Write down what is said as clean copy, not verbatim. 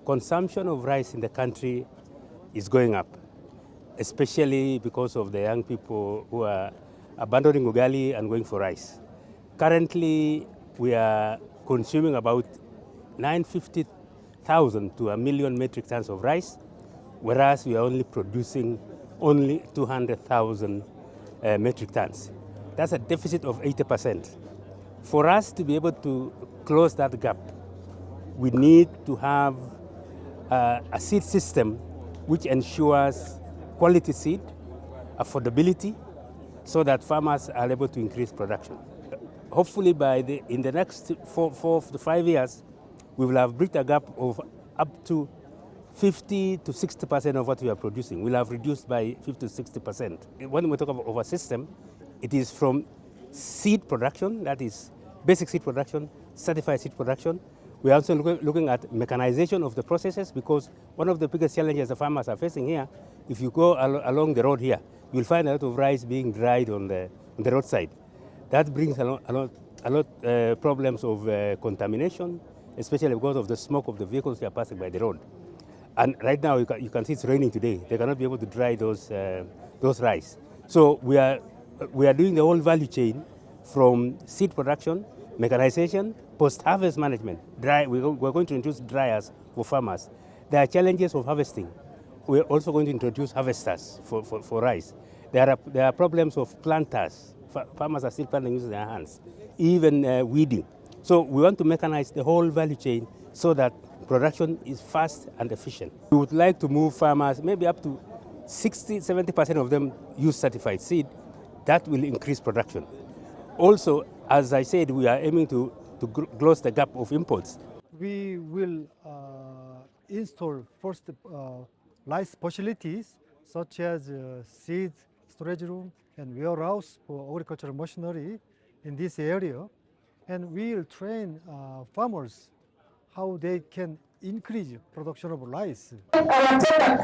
Consumption of rice in the country is going up, especially because of the young people who are abandoning ugali and going for rice. Currently, we are consuming about 950,000 to 1,000,000 metric tons of rice, whereas we are only producing only 200,000 metric tons. That's a deficit of 80%. For us to be able to close that gap, we need to have a seed system which ensures quality seed, affordability, so that farmers are able to increase production. Hopefully in the next 4 to 5 years, we will have bridged a gap of up to 50 to 60% of what we are producing. We'll have reduced by 50 to 60%. When we talk of a system, it is from seed production, that is basic seed production, certified seed production. We are also looking at mechanization of the processes, because one of the biggest challenges the farmers are facing here, if you go along the road here, you'll find a lot of rice being dried on the roadside. That brings a lot problems of contamination, especially because of the smoke of the vehicles that are passing by the road. And right now, you can see it's raining today. They cannot be able to dry those rice. So we are doing the whole value chain from seed production, mechanization, post-harvest management. We're going to introduce dryers for farmers. There are challenges of harvesting. We're also going to introduce harvesters for rice. There are problems of planters. Farmers are still planting using their hands, even weeding. So we want to mechanize the whole value chain so that production is fast and efficient. We would like to move farmers, maybe up to 60–70% of them use certified seed. That will increase production. Also, as I said, we are aiming to close the gap of imports. We will install first rice facilities such as seed storage room and warehouse for agricultural machinery in this area, and we will train farmers how they can increase production of rice.